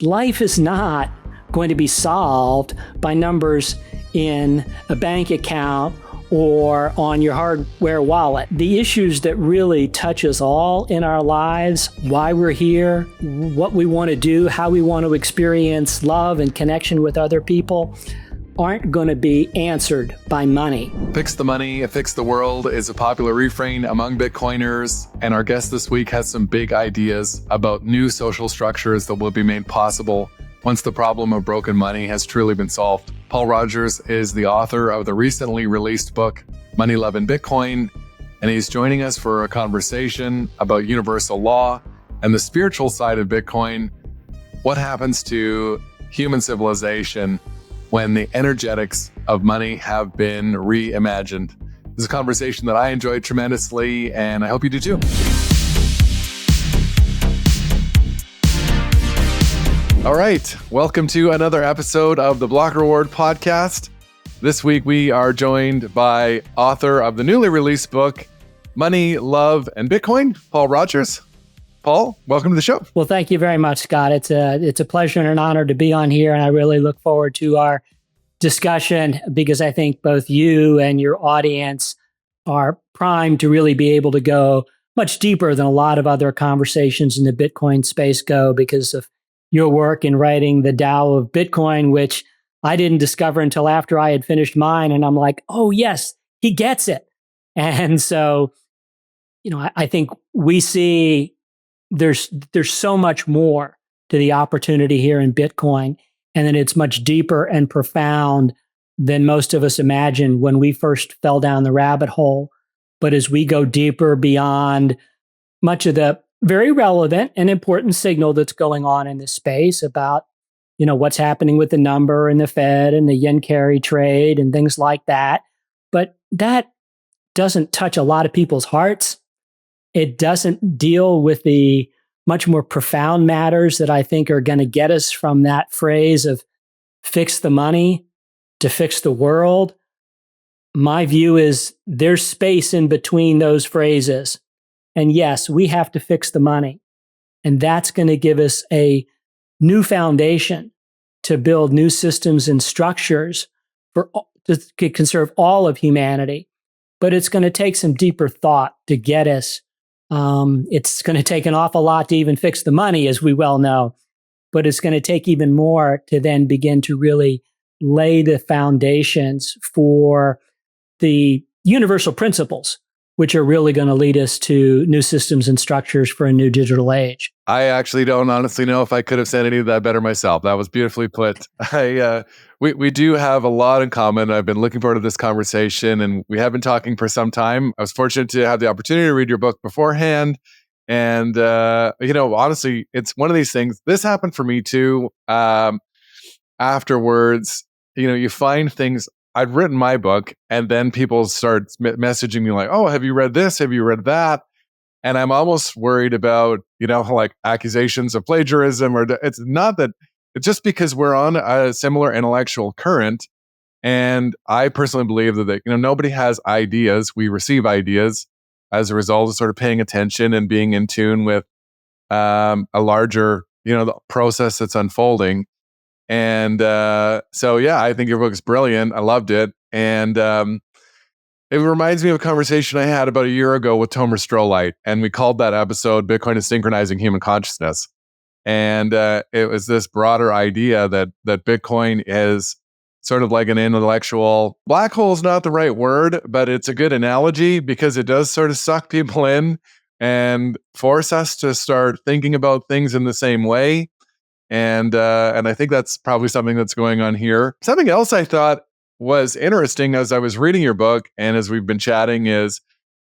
life is not going to be solved by numbers in a bank account or on your hardware wallet. The issues that really touch us all in our lives, why we're here, what we want to do, how we want to experience love and connection with other people, aren't going to be answered by money. Fix the money, fix the world is a popular refrain among Bitcoiners, and our guest this week has some big ideas about new social structures that will be made possible once the problem of broken money has truly been solved. Paul Rogers is the author of the recently released book, Money, Love, and Bitcoin, and he's joining us for a conversation about universal law and the spiritual side of Bitcoin. What happens to human civilization when the energetics of money have been reimagined? This is a conversation that I enjoyed tremendously, and I hope you do too. All right, welcome to another episode of the Block Reward podcast. This week we are joined by author of the newly released book, Money, Love, and Bitcoin, Paul Rogers. Paul, welcome to the show. Well, thank you very much, Scott. It's a pleasure and an honor to be on here, and I really look forward to our discussion because I think both you and your audience are primed to really be able to go much deeper than a lot of other conversations in the Bitcoin space go because of your work in writing the Tao of Bitcoin, which I didn't discover until after I had finished mine. And I'm like, oh, yes, he gets it. And so, I think we see there's so much more to the opportunity here in Bitcoin, and that it's much deeper and profound than most of us imagined when we first fell down the rabbit hole. But as we go deeper beyond much of the very relevant and important signal that's going on in this space about, what's happening with the number and the Fed and the yen carry trade and things like that. But that doesn't touch a lot of people's hearts. It doesn't deal with the much more profound matters that I think are going to get us from that phrase of fix the money to fix the world. My view is there's space in between those phrases. And yes, we have to fix the money. And that's going to give us a new foundation to build new systems and structures to conserve all of humanity. But it's going to take some deeper thought to get us. It's going to take an awful lot to even fix the money, as we well know. But it's going to take even more to then begin to really lay the foundations for the universal principles, which are really going to lead us to new systems and structures for a new digital age. I actually don't honestly know if I could have said any of that better myself. That was beautifully put. We do have a lot in common. I've been looking forward to this conversation, and we have been talking for some time. I was fortunate to have the opportunity to read your book beforehand. And, honestly, it's one of these things. This happened for me too. Afterwards, you find things. I'd written my book, and then people start messaging me like, oh, have you read this? Have you read that? And I'm almost worried about, like accusations of plagiarism, or it's not that, it's just because we're on a similar intellectual current. And I personally believe that, nobody has ideas. We receive ideas as a result of sort of paying attention and being in tune with a larger, the process that's unfolding. And I think your book is brilliant. I loved it. And it reminds me of a conversation I had about a year ago with Tomer Strolight. And we called that episode Bitcoin is Synchronizing Human Consciousness. And it was this broader idea that Bitcoin is sort of like an intellectual black hole is not the right word, but it's a good analogy because it does sort of suck people in and force us to start thinking about things in the same way. And I think that's probably something that's going on here. Something else I thought was interesting as I was reading your book and as we've been chatting is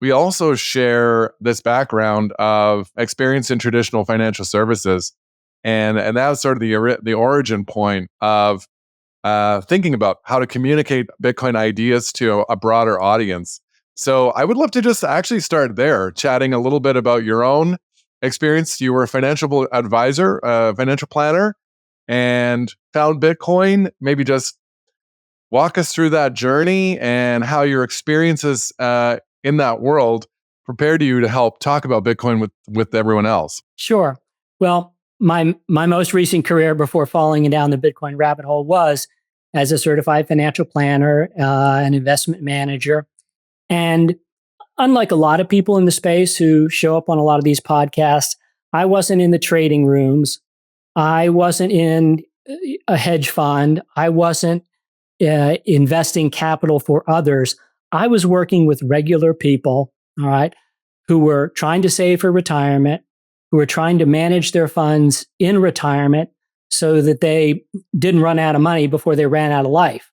we also share this background of experience in traditional financial services. And that was sort of the origin point of thinking about how to communicate Bitcoin ideas to a broader audience. So I would love to just actually start there, chatting a little bit about your own experience. You were a financial advisor, a financial planner, and found Bitcoin. Maybe just walk us through that journey and how your experiences in that world prepared you to help talk about Bitcoin with everyone else. Sure. Well, my most recent career before falling down the Bitcoin rabbit hole was as a certified financial planner, an investment manager. And unlike a lot of people in the space who show up on a lot of these podcasts, I wasn't in the trading rooms. I wasn't in a hedge fund. I wasn't investing capital for others. I was working with regular people, all right, who were trying to save for retirement, who were trying to manage their funds in retirement so that they didn't run out of money before they ran out of life.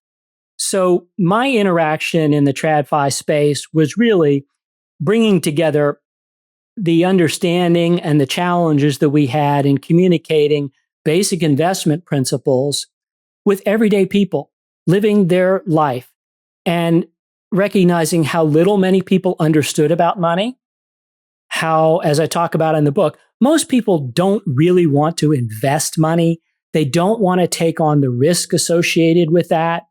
So my interaction in the TradFi space was really bringing together the understanding and the challenges that we had in communicating basic investment principles with everyday people living their life and recognizing how little many people understood about money. How, as I talk about in the book, most people don't really want to invest money. They don't want to take on the risk associated with that.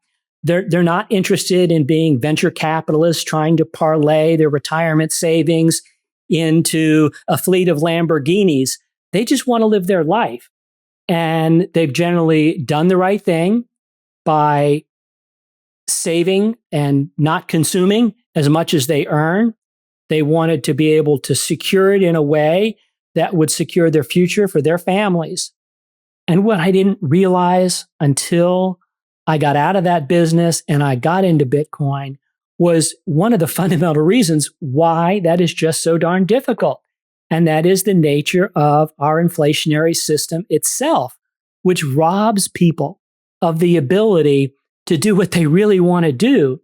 They're not interested in being venture capitalists trying to parlay their retirement savings into a fleet of Lamborghinis. They just want to live their life. And they've generally done the right thing by saving and not consuming as much as they earn. They wanted to be able to secure it in a way that would secure their future for their families. And what I didn't realize until I got out of that business and I got into Bitcoin was one of the fundamental reasons why that is just so darn difficult. And that is the nature of our inflationary system itself, which robs people of the ability to do what they really want to do,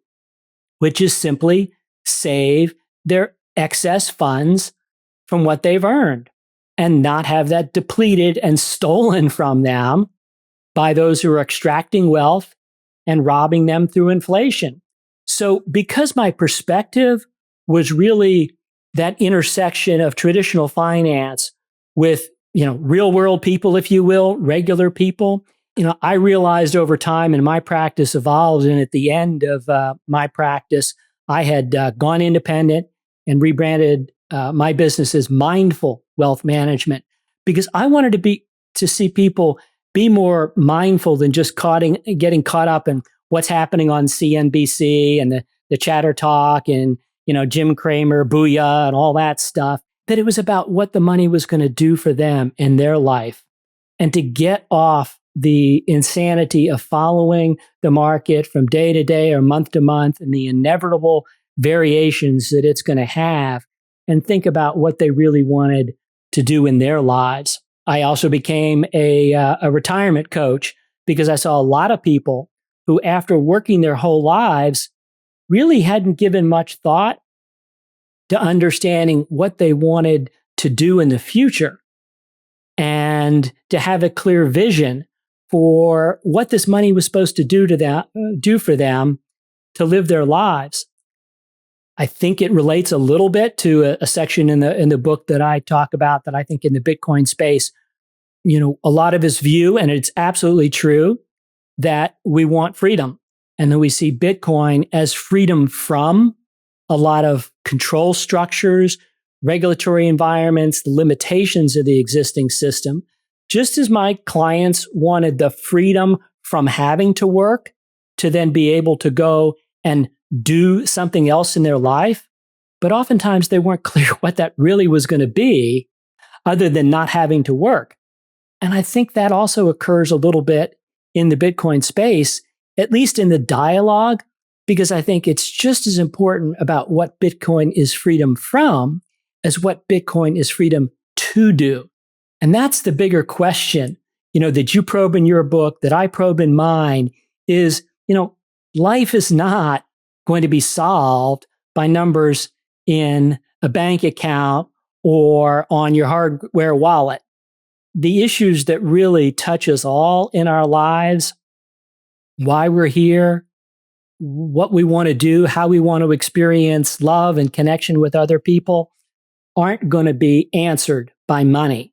which is simply save their excess funds from what they've earned and not have that depleted and stolen from them by those who are extracting wealth and robbing them through inflation. So because my perspective was really that intersection of traditional finance with, real world people, if you will, regular people, I realized over time, and my practice evolved, and at the end of my practice, I had gone independent and rebranded my business as Mindful Wealth Management because I wanted to see people be more mindful than just getting caught up in what's happening on CNBC and the chatter talk and Jim Cramer, Booyah, and all that stuff. That it was about what the money was going to do for them in their life, and to get off the insanity of following the market from day to day or month to month and the inevitable variations that it's going to have, and think about what they really wanted to do in their lives. I also became a retirement coach because I saw a lot of people who, after working their whole lives, really hadn't given much thought to understanding what they wanted to do in the future and to have a clear vision for what this money was supposed to do for them to live their lives. I think it relates a little bit to a section in the book that I talk about that I think in the Bitcoin space, a lot of us view, and it's absolutely true, that we want freedom and that we see Bitcoin as freedom from a lot of control structures, regulatory environments, the limitations of the existing system. Just as my clients wanted the freedom from having to work to then be able to go and do something else in their life, but oftentimes they weren't clear what that really was going to be other than not having to work. And I think that also occurs a little bit in the Bitcoin space, at least in the dialogue, because I think it's just as important about what Bitcoin is freedom from as what Bitcoin is freedom to do. And that's the bigger question, that you probe in your book, that I probe in mine, is, life is not going to be solved by numbers in a bank account or on your hardware wallet. The issues that really touch us all in our lives, why we're here, what we want to do, how we want to experience love and connection with other people, aren't going to be answered by money,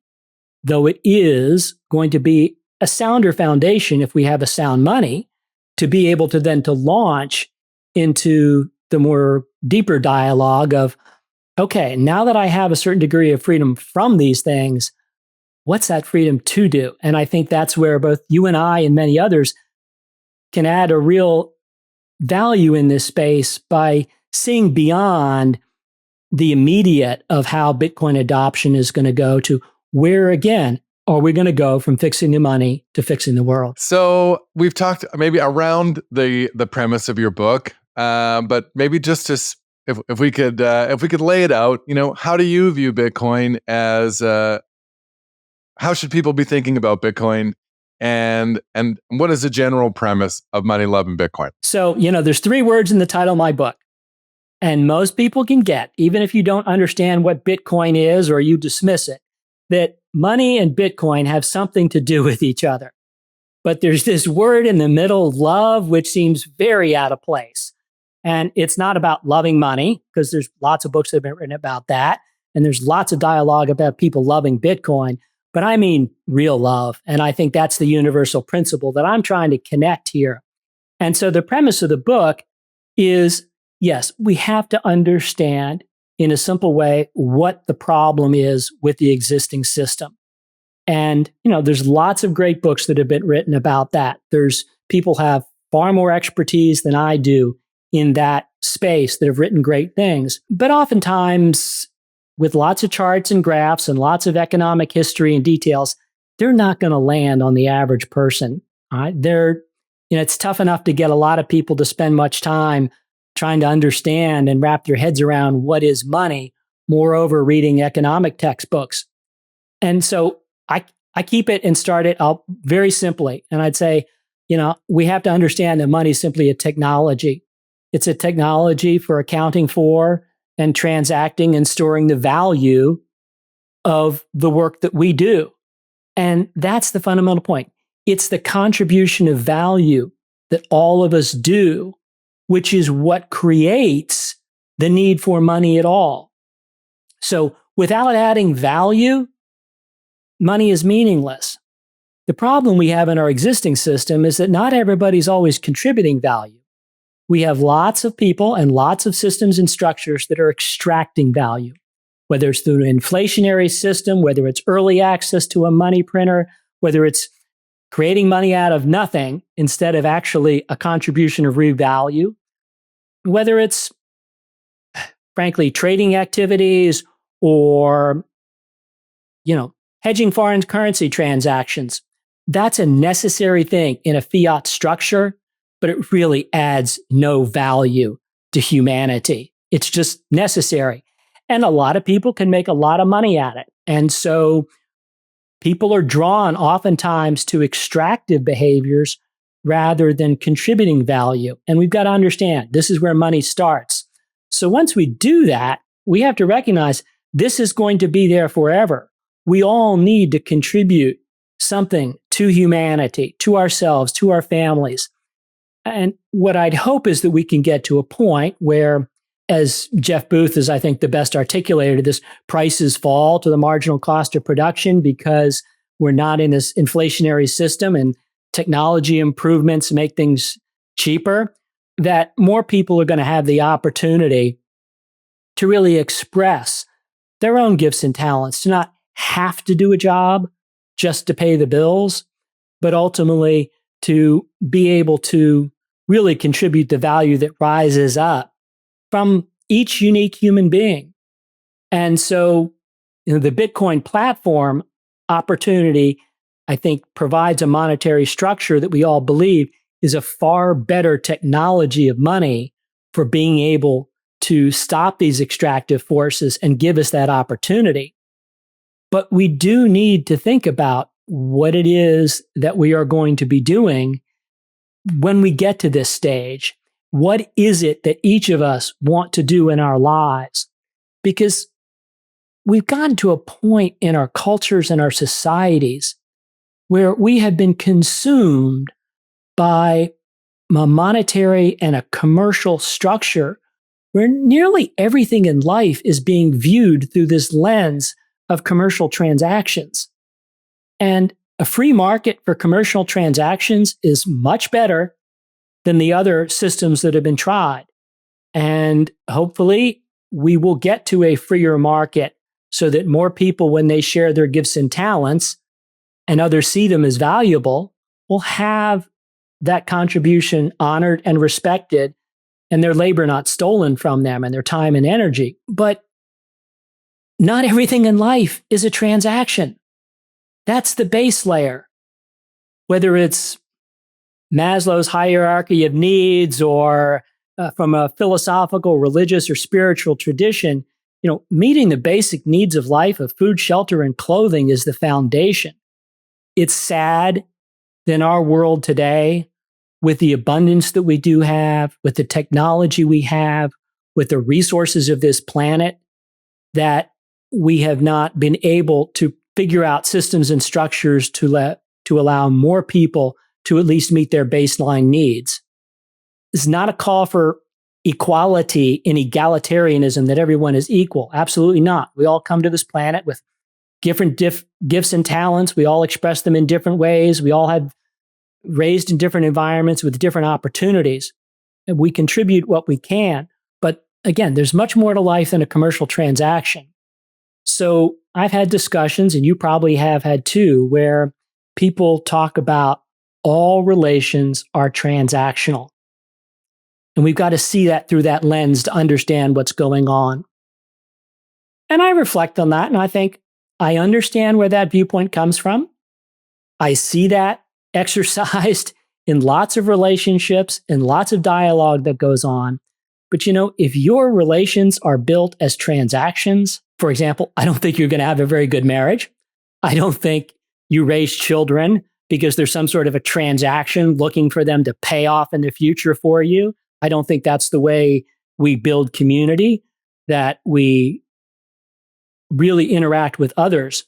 though it is going to be a sounder foundation if we have a sound money to be able to then to launch into the more deeper dialogue of, okay, now that I have a certain degree of freedom from these things, what's that freedom to do? And I think that's where both you and I and many others can add a real value in this space by seeing beyond the immediate of how Bitcoin adoption is going to go to where, again, are we going to go from fixing the money to fixing the world? So we've talked maybe around the premise of your book, but maybe just to if we could lay it out, how do you view Bitcoin as how should people be thinking about Bitcoin, and what is the general premise of Money, Love, and Bitcoin? So there's 3 words in the title of my book, and most people can get, even if you don't understand what Bitcoin is or you dismiss it, that money and Bitcoin have something to do with each other. But there's this word in the middle, love, which seems very out of place. And it's not about loving money, because there's lots of books that have been written about that. And there's lots of dialogue about people loving Bitcoin. But I mean real love. And I think that's the universal principle that I'm trying to connect here. And so the premise of the book is, yes, we have to understand in a simple way what the problem is with the existing system. And, there's lots of great books that have been written about that. There's people have far more expertise than I do in that space that have written great things. But oftentimes, with lots of charts and graphs and lots of economic history and details, they're not going to land on the average person. All right? It's tough enough to get a lot of people to spend much time trying to understand and wrap their heads around what is money, moreover, reading economic textbooks. And so I keep it and start it out very simply. And I'd say, we have to understand that money is simply a technology. It's a technology for accounting for and transacting and storing the value of the work that we do. And that's the fundamental point. It's the contribution of value that all of us do, which is what creates the need for money at all. So without adding value, money is meaningless. The problem we have in our existing system is that not everybody's always contributing value. We have lots of people and lots of systems and structures that are extracting value, whether it's through an inflationary system, whether it's early access to a money printer, whether it's creating money out of nothing instead of actually a contribution of real value, whether it's, frankly, trading activities or, hedging foreign currency transactions. That's a necessary thing in a fiat structure, but it really adds no value to humanity. It's just necessary. And a lot of people can make a lot of money at it. And so people are drawn oftentimes to extractive behaviors rather than contributing value. And we've got to understand this is where money starts. So once we do that, we have to recognize this is going to be there forever. We all need to contribute something to humanity, to ourselves, to our families. And what I'd hope is that we can get to a point where, as Jeff Booth is, I think, the best articulated this, prices fall to the marginal cost of production because we're not in this inflationary system and technology improvements make things cheaper, that more people are going to have the opportunity to really express their own gifts and talents, to not have to do a job just to pay the bills, but ultimately to be able to really contribute the value that rises up from each unique human being. And so, the Bitcoin platform opportunity, I think, provides a monetary structure that we all believe is a far better technology of money for being able to stop these extractive forces and give us that opportunity. But we do need to think about what it is that we are going to be doing when we get to this stage. What is it that each of us want to do in our lives? Because we've gotten to a point in our cultures and our societies where we have been consumed by a monetary and a commercial structure where nearly everything in life is being viewed through this lens of commercial transactions. And a free market for commercial transactions is much better than the other systems that have been tried. And hopefully we will get to a freer market so that more people, when they share their gifts and talents and others see them as valuable, will have that contribution honored and respected and their labor not stolen from them and their time and energy. But not everything in life is a transaction. That's the base layer. Whether it's Maslow's hierarchy of needs or from a philosophical, religious, or spiritual tradition, meeting the basic needs of life of food, shelter, and clothing is the foundation. It's sad that in our world today, with the abundance that we do have, with the technology we have, with the resources of this planet, that we have not been able to figure out systems and structures to allow more people to at least meet their baseline needs. It's not a call for equality and egalitarianism, that everyone is equal. Absolutely not. We all come to this planet with different gifts and talents. We all express them in different ways. We all have raised in different environments with different opportunities. And we contribute what we can. But again, there's much more to life than a commercial transaction. So I've had discussions, and you probably have had too, where people talk about all relations are transactional. And we've got to see that through that lens to understand what's going on. And I reflect on that, and I think I understand where that viewpoint comes from. I see that exercised in lots of relationships and lots of dialogue that goes on. But if your relations are built as transactions, for example, I don't think you're going to have a very good marriage. I don't think you raise children because there's some sort of a transaction looking for them to pay off in the future for you. I don't think that's the way we build community, that we really interact with others.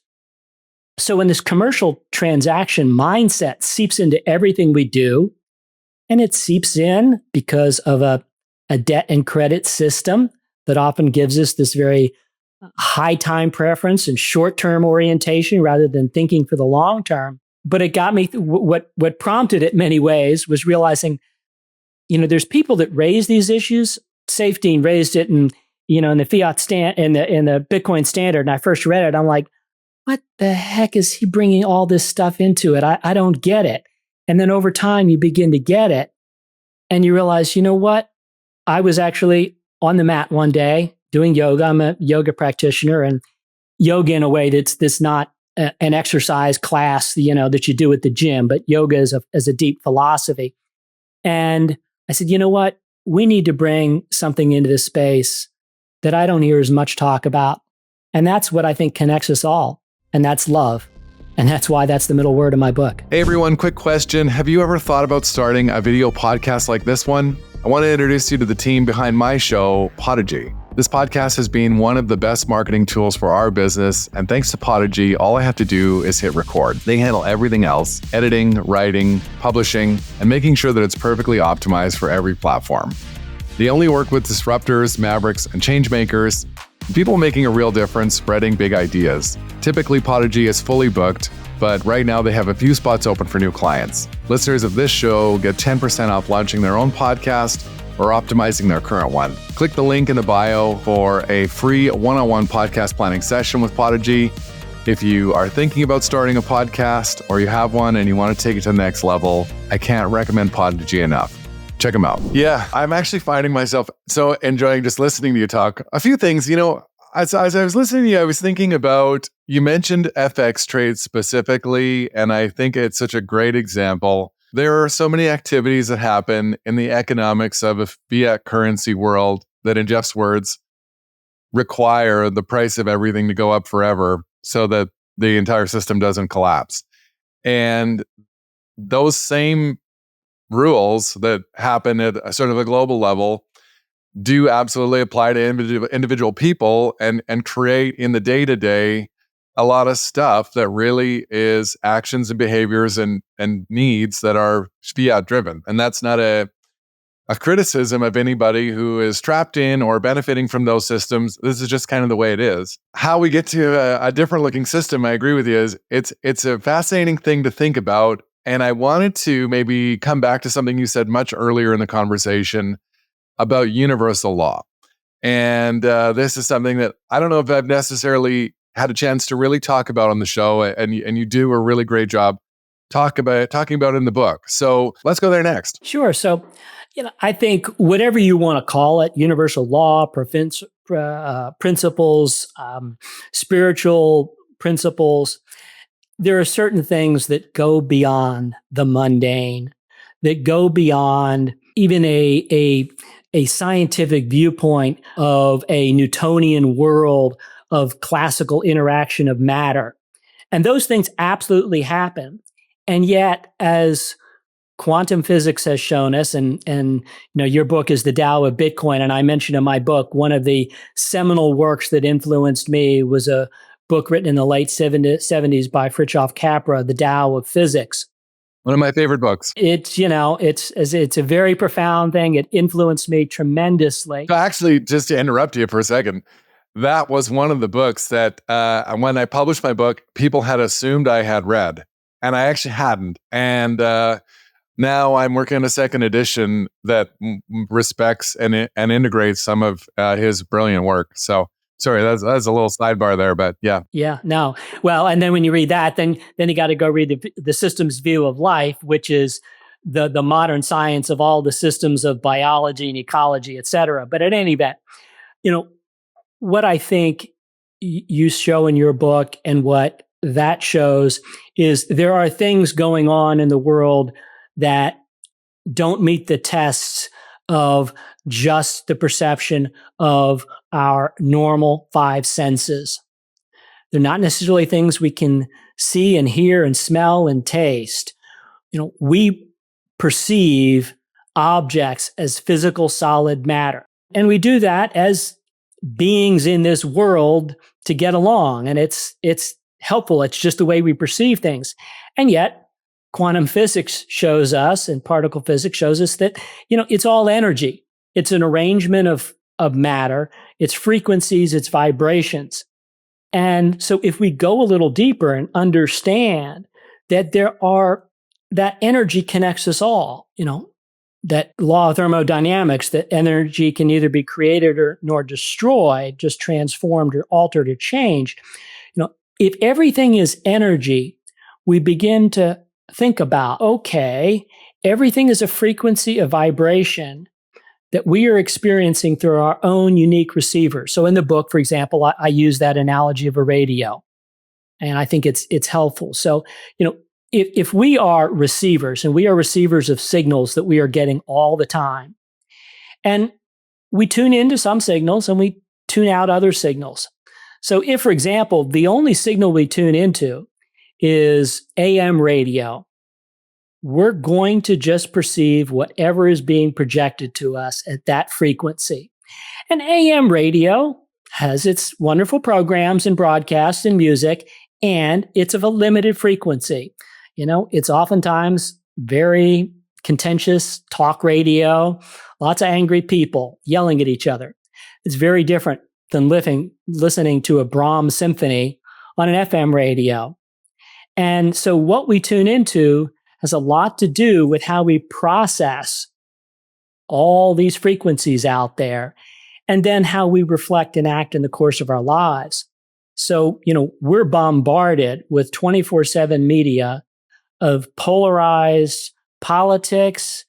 So when this commercial transaction mindset seeps into everything we do, and it seeps in because of a debt and credit system that often gives us this very high time preference and short-term orientation rather than thinking for the long term. But it got me, what prompted it in many ways was realizing, there's people that raise these issues. Safety raised it in the Fiat in the Bitcoin standard. And I first read it, I'm like, what the heck is he bringing all this stuff into it? I don't get it. And then over time, you begin to get it. And you realize, what? I was actually on the mat one day doing yoga. I'm a yoga practitioner, and yoga in a way that's not an exercise class, that you do at the gym, but yoga is a deep philosophy. And I said, what? We need to bring something into this space that I don't hear as much talk about. And that's what I think connects us all. And that's love. And that's why that's the middle word of my book. Hey everyone, quick question. Have you ever thought about starting a video podcast like this one? I want to introduce you to the team behind my show, Podigy. This podcast has been one of the best marketing tools for our business, and thanks to Podigy, all I have to do is hit record. They handle everything else: editing, writing, publishing, and making sure that it's perfectly optimized for every platform. They only work with disruptors, mavericks, and change makers, people making a real difference, spreading big ideas. Typically, Podigy is fully booked, but right now they have a few spots open for new clients. Listeners of this show get 10% off launching their own podcast or optimizing their current one. Click the link in the bio for a free one-on-one podcast planning session with Podigy. If you are thinking about starting a podcast or you have one and you want to take it to the next level, I can't recommend Podigy enough. Check them out. Yeah, I'm actually finding myself so enjoying just listening to you talk. A few things, as I was listening to you, I was thinking about, you mentioned FX trades specifically, and I think it's such a great example. There are so many activities that happen in the economics of a fiat currency world that, in Jeff's words, require the price of everything to go up forever so that the entire system doesn't collapse. And those same rules that happen at a sort of a global level do absolutely apply to individual people and create in the day-to-day a lot of stuff that really is actions and behaviors and needs that are fiat driven. And that's not a criticism of anybody who is trapped in or benefiting from those systems. This is just kind of the way it is. How we get to a different looking system, I agree with you, is it's a fascinating thing to think about. And I wanted to maybe come back to something you said much earlier in the conversation about universal law. And this is something that I don't know if I've necessarily had a chance to really talk about on the show, and you do a really great job talking about it in the book. So let's go there next. Sure. So, I think whatever you want to call it, universal law, principles, spiritual principles, there are certain things that go beyond the mundane, that go beyond even a scientific viewpoint of a Newtonian world of classical interaction of matter. And those things absolutely happen. And yet, as quantum physics has shown us, and your book is The Tao of Bitcoin, and I mentioned in my book, one of the seminal works that influenced me was a book written in the late 70s by Fritjof Capra, The Tao of Physics. One of my favorite books. It's a very profound thing. It influenced me tremendously. Actually, just to interrupt you for a second, that was one of the books that when I published my book, people had assumed I had read, and I actually hadn't. And now I'm working on a second edition that respects and integrates some of his brilliant work. So sorry, that's a little sidebar there, but yeah. Yeah, no. Well, and then when you read that, then you got to go read the systems view of life, which is the modern science of all the systems of biology and ecology, et cetera. But at any event, what I think you show in your book and what that shows is there are things going on in the world that don't meet the tests of just the perception of our normal five senses. They're not necessarily things we can see and hear and smell and taste. We perceive objects as physical solid matter. And we do that as beings in this world to get along. And it's helpful. It's just the way we perceive things. And yet, quantum physics shows us, and particle physics shows us that, it's all energy. It's an arrangement of matter, its frequencies, its vibrations. And so if we go a little deeper and understand that that energy connects us all, that law of thermodynamics, that energy can neither be created nor destroyed, just transformed or altered or changed. If everything is energy, we begin to think about, okay, everything is a frequency, a vibration that we are experiencing through our own unique receiver. So in the book, for example, I use that analogy of a radio, and I think it's helpful. So, if we are receivers, and we are receivers of signals that we are getting all the time, and we tune into some signals and we tune out other signals. So if, for example, the only signal we tune into is AM radio, we're going to just perceive whatever is being projected to us at that frequency. And AM radio has its wonderful programs and broadcasts and music, and it's of a limited frequency. It's oftentimes very contentious talk radio, lots of angry people yelling at each other. It's very different than listening to a Brahms symphony on an FM radio. And so what we tune into has a lot to do with how we process all these frequencies out there, and then how we reflect and act in the course of our lives. So, we're bombarded with 24/7 media of polarized politics,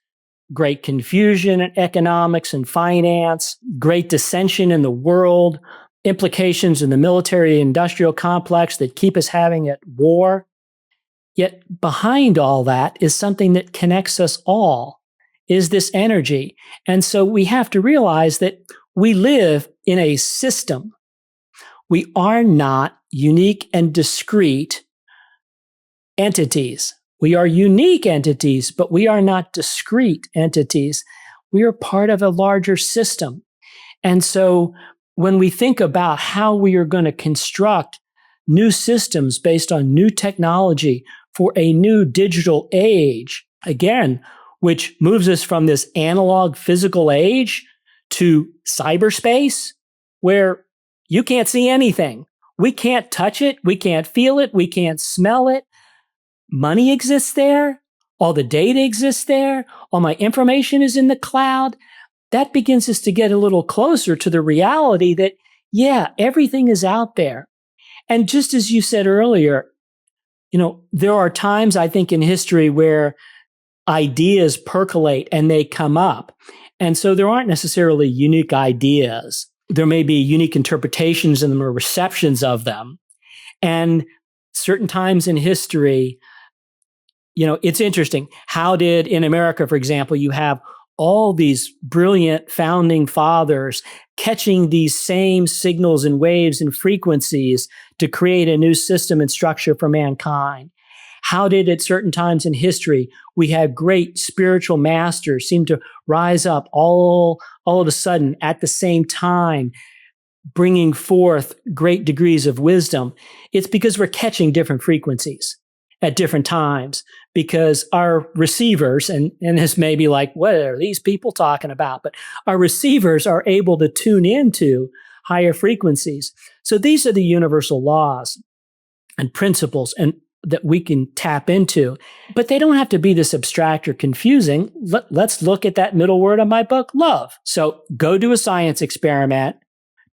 great confusion in economics and finance, great dissension in the world, implications in the military-industrial complex that keep us having at war. Yet behind all that is something that connects us all, is this energy. And so we have to realize that we live in a system. We are not unique and discrete entities. We are unique entities, but we are not discrete entities. We are part of a larger system. And so when we think about how we are going to construct new systems based on new technology for a new digital age, again, which moves us from this analog physical age to cyberspace, where you can't see anything. We can't touch it. We can't feel it. We can't smell it. Money exists there. All the data exists there. All my information is in the cloud. that begins us to get a little closer to the reality that, yeah, everything is out there. And just as you said earlier, there are times I think in history where ideas percolate and they come up. And so there aren't necessarily unique ideas. There may be unique interpretations and there are receptions of them. And certain times in history, it's interesting. How did, in America, for example, you have all these brilliant founding fathers catching these same signals and waves and frequencies to create a new system and structure for mankind? How did at certain times in history we have great spiritual masters seem to rise up all of a sudden at the same time, bringing forth great degrees of wisdom? It's because we're catching different frequencies at different times, because our receivers, and this may be like, what are these people talking about? But our receivers are able to tune into higher frequencies. So these are the universal laws and principles and that we can tap into, but they don't have to be this abstract or confusing. Let's look at that middle word of my book, love. So go do a science experiment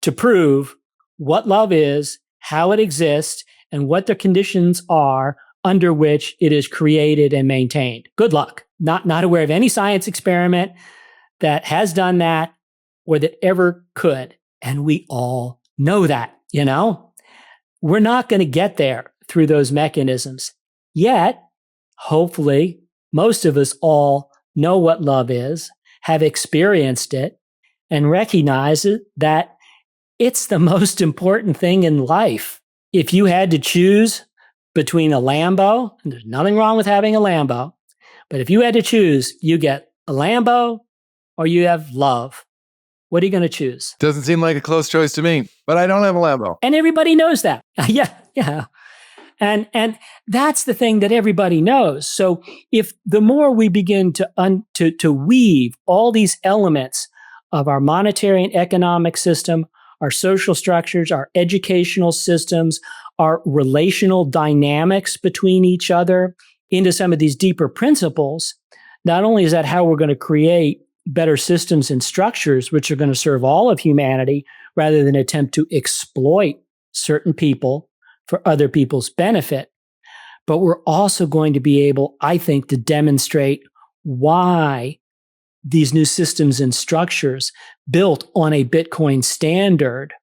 to prove what love is, how it exists, and what the conditions are under which it is created and maintained. Good luck. Not aware of any science experiment that has done that or that ever could. And we all know that, We're not going to get there through those mechanisms. Yet, hopefully, most of us all know what love is, have experienced it, and recognize that it's the most important thing in life. If you had to choose between a Lambo, and there's nothing wrong with having a Lambo, but if you had to choose, you get a Lambo or you have love. What are you going to choose? Doesn't seem like a close choice to me, but I don't have a Lambo. And everybody knows that. Yeah. And that's the thing that everybody knows. So if the more we begin to weave all these elements of our monetary and economic system, our social structures, our educational systems, our relational dynamics between each other into some of these deeper principles, not only is that how we're going to create better systems and structures which are going to serve all of humanity rather than attempt to exploit certain people for other people's benefit, but we're also going to be able, I think, to demonstrate why these new systems and structures built on a Bitcoin standard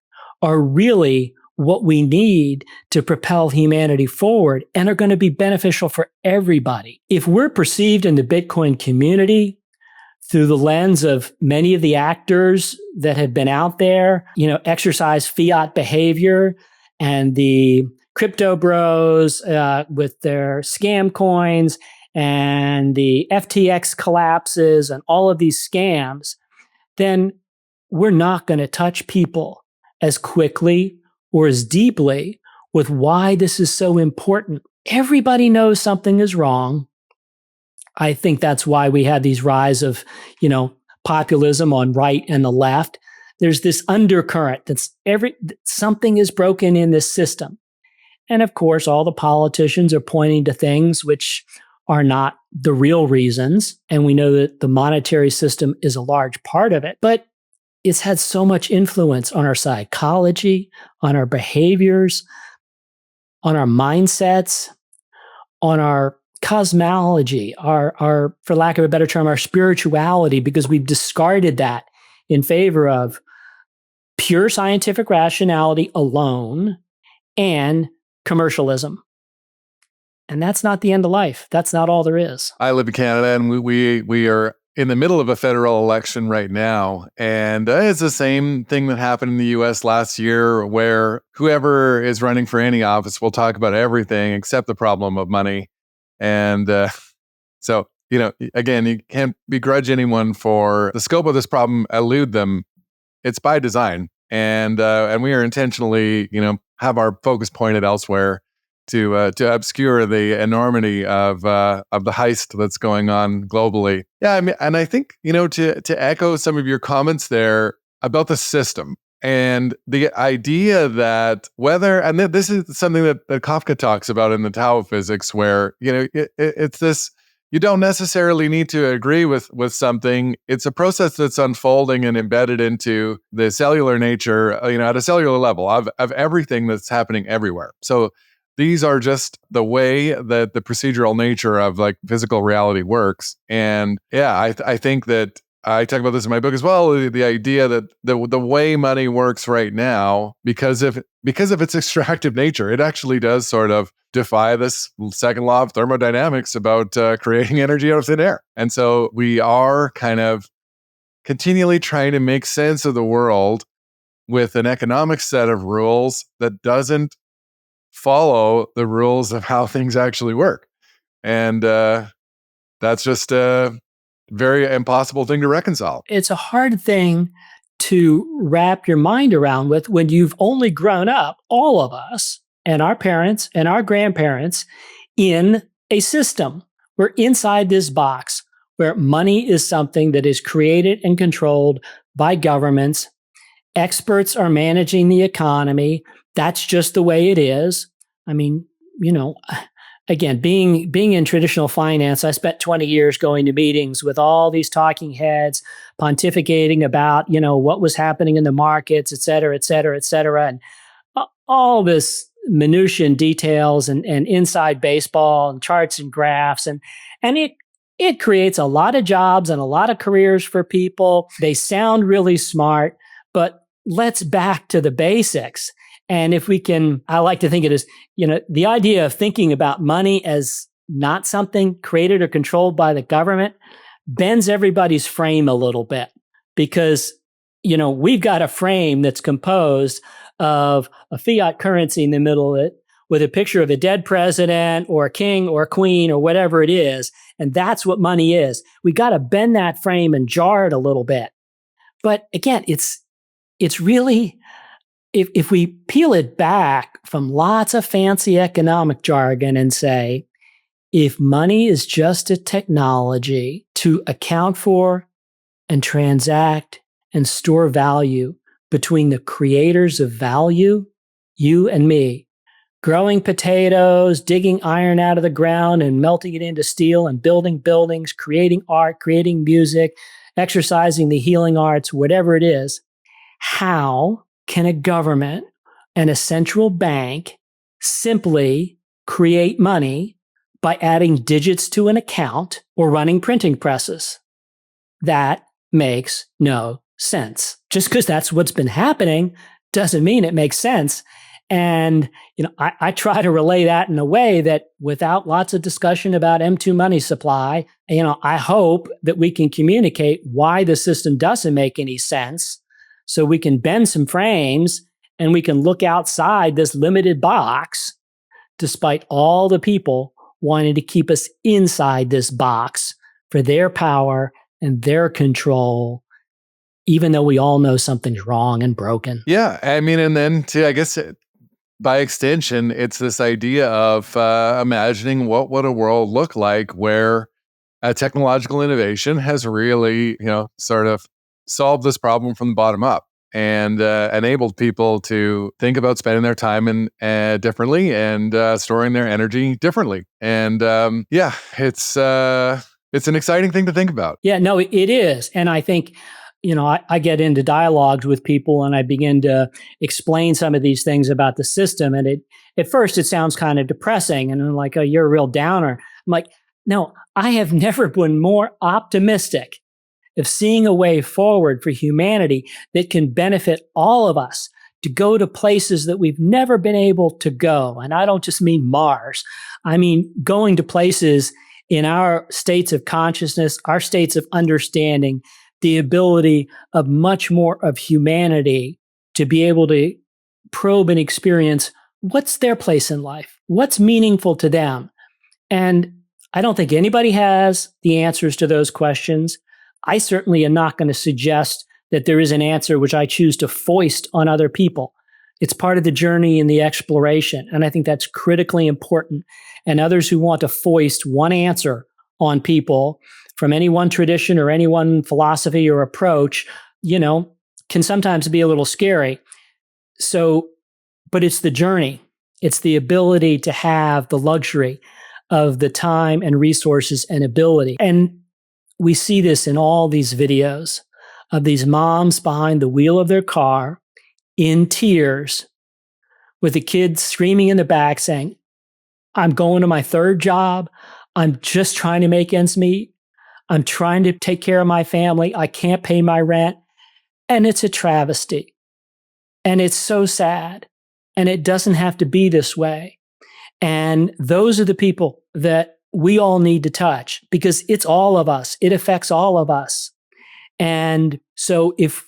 are really what we need to propel humanity forward and are going to be beneficial for everybody. If we're perceived in the Bitcoin community through the lens of many of the actors that have been out there, exercise fiat behavior, and the crypto bros with their scam coins and the FTX collapses and all of these scams, then we're not going to touch people as quickly or as deeply with why this is so important. Everybody knows something is wrong. I think that's why we have these rise of, populism on right and the left. There's this undercurrent that's something is broken in this system. And of course, all the politicians are pointing to things which are not the real reasons. And we know that the monetary system is a large part of it, but it's had so much influence on our psychology, on our behaviors, on our mindsets, on our cosmology, our, for lack of a better term, our spirituality, because we've discarded that in favor of pure scientific rationality alone and commercialism. And that's not the end of life. That's not all there is. I live in Canada, and we are in the middle of a federal election right now. And it's the same thing that happened in the US last year, where whoever is running for any office will talk about everything except the problem of money. And so, again, you can't begrudge anyone for the scope of this problem, elude them. It's by design. And we are intentionally, have our focus pointed elsewhere to obscure the enormity of the heist that's going on globally. Yeah, I mean, and I think to echo some of your comments there about the system and the idea that this is something that Kafka talks about in the Tao of Physics, where it's this you don't necessarily need to agree with something. It's a process that's unfolding and embedded into the cellular nature, at a cellular level of everything that's happening everywhere. So these are just the way that the procedural nature of like physical reality works. And yeah, I think that I talk about this in my book as well, the idea that the way money works right now, because of its extractive nature, it actually does sort of defy this second law of thermodynamics about creating energy out of thin air. And so we are kind of continually trying to make sense of the world with an economic set of rules that doesn't follow the rules of how things actually work. And that's just a very impossible thing to reconcile. It's a hard thing to wrap your mind around with when you've only grown up, all of us, and our parents and our grandparents, in a system. We're inside this box where money is something that is created and controlled by governments. Experts are managing the economy. That's just the way it is. I mean, again, being in traditional finance, I spent 20 years going to meetings with all these talking heads, pontificating about, what was happening in the markets, et cetera, et cetera, et cetera. And all this minutia and details and inside baseball and charts and graphs. And it creates a lot of jobs and a lot of careers for people. They sound really smart, but let's back to the basics. And if we can, I like to think it as, the idea of thinking about money as not something created or controlled by the government bends everybody's frame a little bit, because, we've got a frame that's composed of a fiat currency in the middle of it with a picture of a dead president or a king or a queen or whatever it is. And that's what money is. We got to bend that frame and jar it a little bit. But again, it's really, if we peel it back from lots of fancy economic jargon and say, if money is just a technology to account for and transact and store value between the creators of value, you and me, growing potatoes, digging iron out of the ground and melting it into steel and building buildings, creating art, creating music, exercising the healing arts, whatever it is, how can a government and a central bank simply create money by adding digits to an account or running printing presses? That makes no sense. Just because that's what's been happening doesn't mean it makes sense. And, I try to relay that in a way that without lots of discussion about M2 money supply, I hope that we can communicate why the system doesn't make any sense, so we can bend some frames and we can look outside this limited box, despite all the people wanting to keep us inside this box for their power and their control, even though we all know something's wrong and broken. Yeah. I mean, and then too, I guess by extension, it's this idea of imagining what would a world look like where technological innovation has really, sort of solved this problem from the bottom up and enabled people to think about spending their time differently and storing their energy differently. And it's an exciting thing to think about. Yeah, no, it is. And I think, I get into dialogues with people and I begin to explain some of these things about the system. And at first it sounds kind of depressing. And I'm like, oh, you're a real downer. I'm like, no, I have never been more optimistic of seeing a way forward for humanity that can benefit all of us to go to places that we've never been able to go. And I don't just mean Mars. I mean going to places in our states of consciousness, our states of understanding, the ability of much more of humanity to be able to probe and experience what's their place in life, what's meaningful to them. And I don't think anybody has the answers to those questions. I certainly am not going to suggest that there is an answer which I choose to foist on other people. It's part of the journey and the exploration. And I think that's critically important. And others who want to foist one answer on people from any one tradition or any one philosophy or approach, can sometimes be a little scary. So, but it's the journey. It's the ability to have the luxury of the time and resources and ability. And we see this in all these videos of these moms behind the wheel of their car in tears with the kids screaming in the back saying, I'm going to my third job. I'm just trying to make ends meet. I'm trying to take care of my family. I can't pay my rent. And it's a travesty. And it's so sad. And it doesn't have to be this way. And those are the people that we all need to touch because it's all of us. It affects all of us. And so if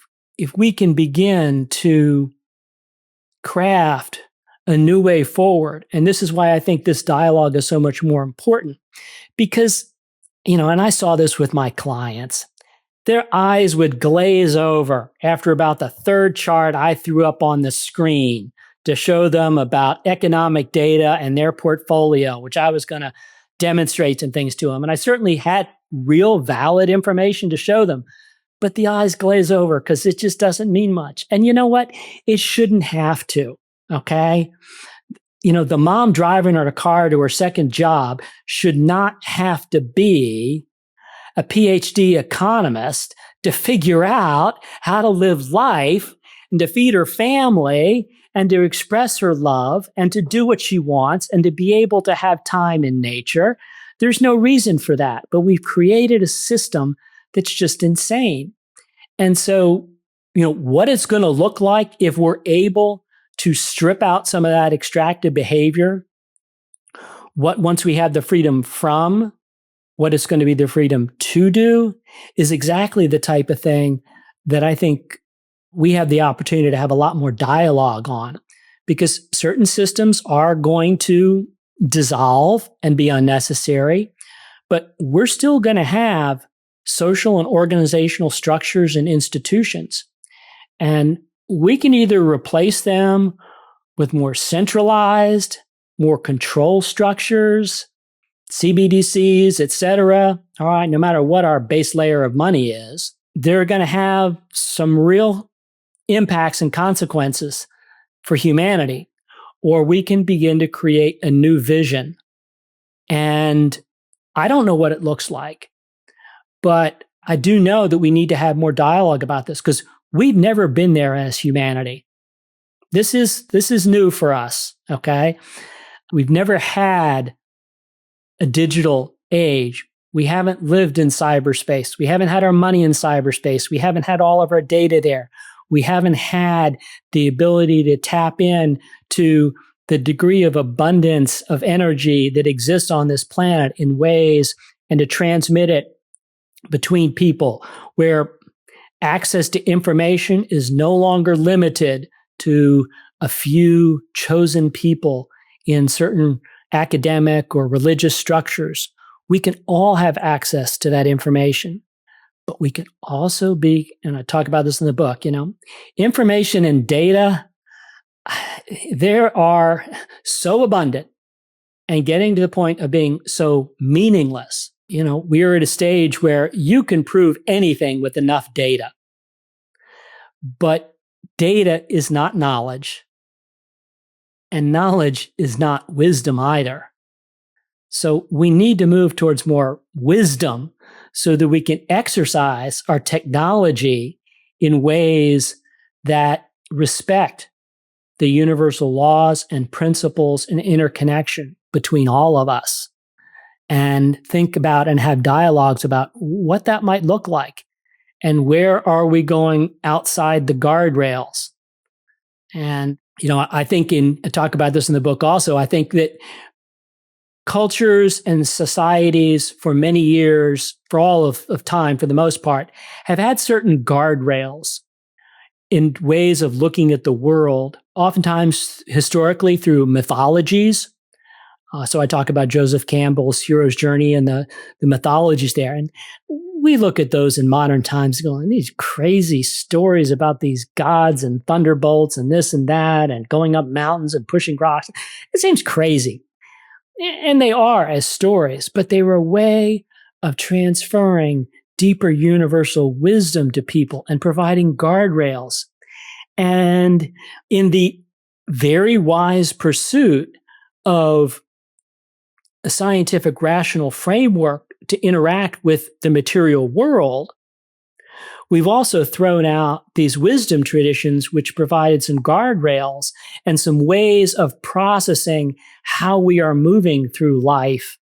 we can begin to craft a new way forward, and this is why I think this dialogue is so much more important, because, and I saw this with my clients, their eyes would glaze over after about the third chart I threw up on the screen to show them about economic data and their portfolio, which I was going to demonstrate some things to them. And I certainly had real valid information to show them, but the eyes glaze over because it just doesn't mean much. And you know what? It shouldn't have to, okay? The mom driving her car to her second job should not have to be a PhD economist to figure out how to live life and to feed her family and to express her love and to do what she wants and to be able to have time in nature. There's no reason for that, but we've created a system that's just insane. And so, what it's going to look like if we're able to strip out some of that extractive behavior, once we have the freedom from, what it's going to be the freedom to do, is exactly the type of thing that I think we have the opportunity to have a lot more dialogue on, because certain systems are going to dissolve and be unnecessary, but we're still going to have social and organizational structures and institutions. And we can either replace them with more centralized, more control structures, CBDCs, et cetera. All right, no matter what our base layer of money is, they're going to have some real impacts and consequences for humanity. Or we can begin to create a new vision. And I don't know what it looks like, but I do know that we need to have more dialogue about this because we've never been there as humanity. This is new for us, okay? We've never had a digital age. We haven't lived in cyberspace. We haven't had our money in cyberspace. We haven't had all of our data there. We haven't had the ability to tap in to the degree of abundance of energy that exists on this planet in ways and to transmit it between people where access to information is no longer limited to a few chosen people in certain academic or religious structures. We can all have access to that information, but we can also be, and I talk about this in the book, information and data, there are so abundant and getting to the point of being so meaningless. We are at a stage where you can prove anything with enough data, but data is not knowledge, and knowledge is not wisdom either. So we need to move towards more wisdom so that we can exercise our technology in ways that respect the universal laws and principles and interconnection between all of us, and think about and have dialogues about what that might look like and where are we going outside the guardrails. And, I think I talk about this in the book also, I think that cultures and societies for many years, for all of time, for the most part, have had certain guardrails in ways of looking at the world, oftentimes historically through mythologies. So I talk about Joseph Campbell's Hero's Journey and the mythologies there. And we look at those in modern times going, these crazy stories about these gods and thunderbolts and this and that and going up mountains and pushing rocks. It seems crazy. And they are as stories, but they were a way of transferring deeper universal wisdom to people and providing guardrails. And in the very wise pursuit of a scientific rational framework to interact with the material world, we've also thrown out these wisdom traditions, which provided some guardrails and some ways of processing how we are moving through life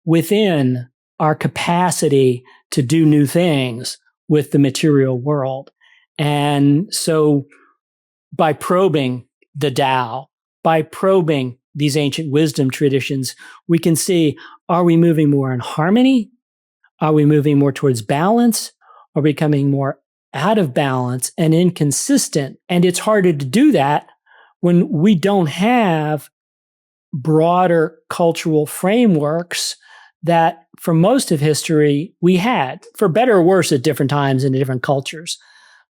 within our capacity to do new things with the material world. And so by probing the Tao, by probing these ancient wisdom traditions, we can see, are we moving more in harmony? Are we moving more towards balance? Are we becoming more out of balance and inconsistent? And it's harder to do that when we don't have broader cultural frameworks that for most of history we had, for better or worse at different times in different cultures.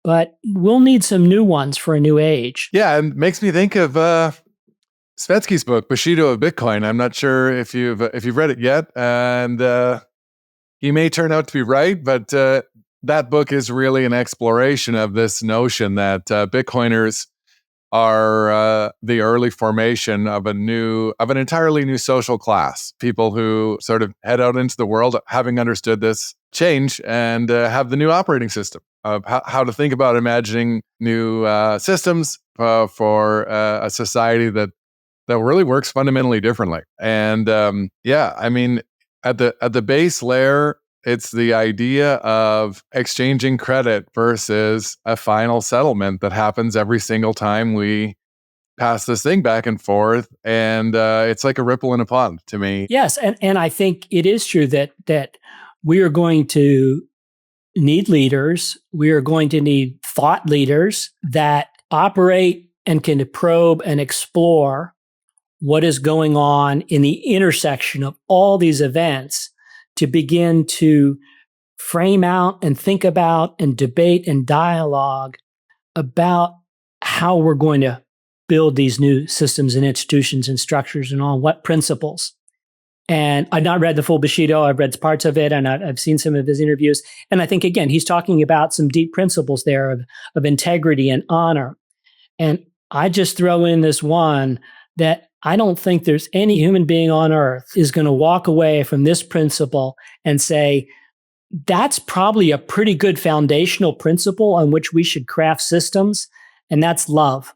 But we'll need some new ones for a new age. Yeah, it makes me think of Svetsky's book, Bushido of Bitcoin. I'm not sure if you've read it yet, and he may turn out to be right, but that book is really an exploration of this notion that Bitcoiners are the early formation of an entirely new social class. People who sort of head out into the world having understood this change and have the new operating system of how to think about imagining new systems for a society that really works fundamentally differently. And I mean, at the base layer, it's the idea of exchanging credit versus a final settlement that happens every single time we pass this thing back and forth. And it's like a ripple in a pond to me. Yes. And I think it is true that we are going to need leaders. We are going to need thought leaders that operate and can probe and explore what is going on in the intersection of all these events to begin to frame out and think about and debate and dialogue about how we're going to build these new systems and institutions and structures and on what principles. And I've not read the full Bushido. I've read parts of it, and I've seen some of his interviews. And I think, again, he's talking about some deep principles there of integrity and honor. And I just throw in this one that I don't think there's any human being on earth is going to walk away from this principle and say, that's probably a pretty good foundational principle on which we should craft systems. And that's love.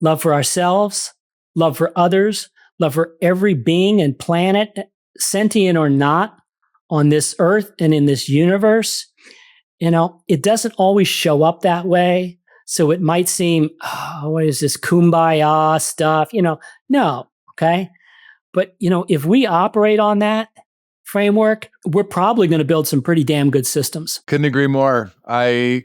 Love for ourselves, love for others, love for every being and planet, sentient or not, on this earth and in this universe. You know, it doesn't always show up that way. So it might seem, what is this kumbaya stuff? No, okay? But, if we operate on that framework, we're probably going to build some pretty damn good systems. Couldn't agree more. In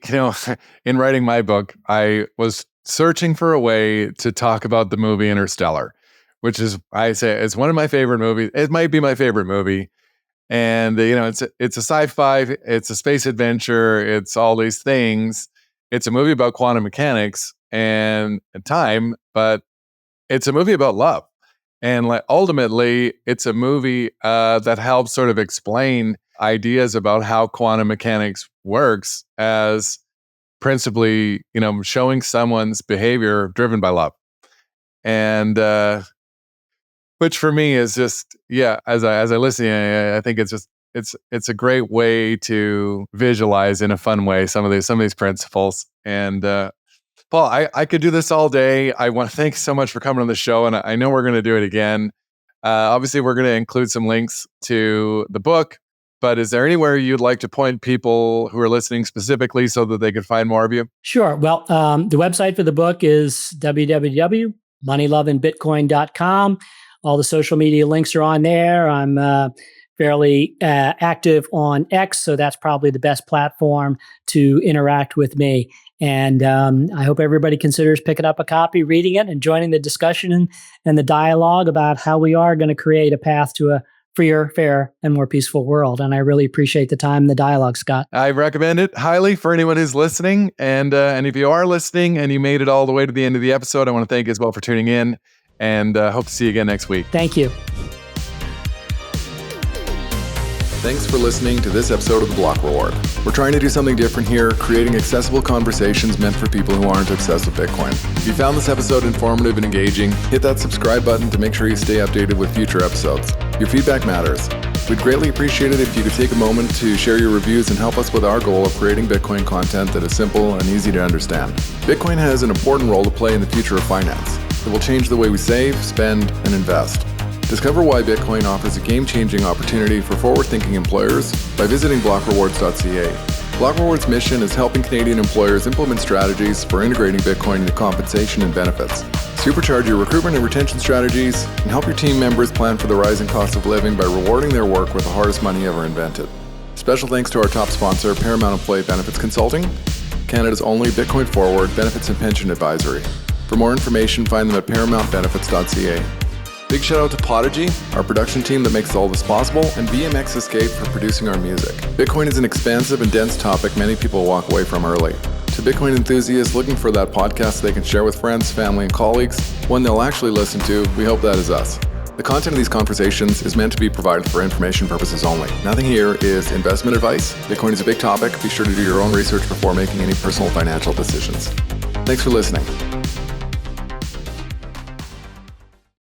writing my book, I was searching for a way to talk about the movie Interstellar, which is, I say, it's one of my favorite movies. It might be my favorite movie. And, it's a sci-fi, it's a space adventure, it's all these things. It's a movie about quantum mechanics and time, but it's a movie about love. And ultimately, it's a movie that helps sort of explain ideas about how quantum mechanics works as principally, showing someone's behavior driven by love. And which for me is just, as I listen, I think it's just, it's a great way to visualize in a fun way some of these principles. And Paul, I could do this all day. I want to thank you so much for coming on the show, and I know we're going to do it again. Obviously, we're going to include some links to the book, but is there anywhere you'd like to point people who are listening specifically so that they can find more of you? Sure. Well, the website for the book is www.moneyloveandbitcoin.com. All the social media links are on there. I'm fairly active on X, so that's probably the best platform to interact with me. And I hope everybody considers picking up a copy, reading it, and joining the discussion and the dialogue about how we are going to create a path to a freer, fairer, and more peaceful world. And I really appreciate the time and the dialogue, Scott. I recommend it highly for anyone who's listening. And if you are listening and you made it all the way to the end of the episode, I want to thank you as well for tuning in, and hope to see you again next week. Thank you. Thanks for listening to this episode of The Block Reward. We're trying to do something different here, creating accessible conversations meant for people who aren't obsessed with Bitcoin. If you found this episode informative and engaging, hit that subscribe button to make sure you stay updated with future episodes. Your feedback matters. We'd greatly appreciate it if you could take a moment to share your reviews and help us with our goal of creating Bitcoin content that is simple and easy to understand. Bitcoin has an important role to play in the future of finance. It will change the way we save, spend, and invest. Discover why Bitcoin offers a game-changing opportunity for forward-thinking employers by visiting blockrewards.ca. Block Rewards' mission is helping Canadian employers implement strategies for integrating Bitcoin into compensation and benefits. Supercharge your recruitment and retention strategies, and help your team members plan for the rising cost of living by rewarding their work with the hardest money ever invented. Special thanks to our top sponsor, Paramount Employee Benefits Consulting, Canada's only Bitcoin forward benefits and pension advisory. For more information, find them at paramountbenefits.ca. Big shout out to Podigy, our production team that makes all this possible, and BMX Escape for producing our music. Bitcoin is an expansive and dense topic many people walk away from early. To Bitcoin enthusiasts looking for that podcast they can share with friends, family, and colleagues, one they'll actually listen to, we hope that is us. The content of these conversations is meant to be provided for information purposes only. Nothing here is investment advice. Bitcoin is a big topic. Be sure to do your own research before making any personal financial decisions. Thanks for listening.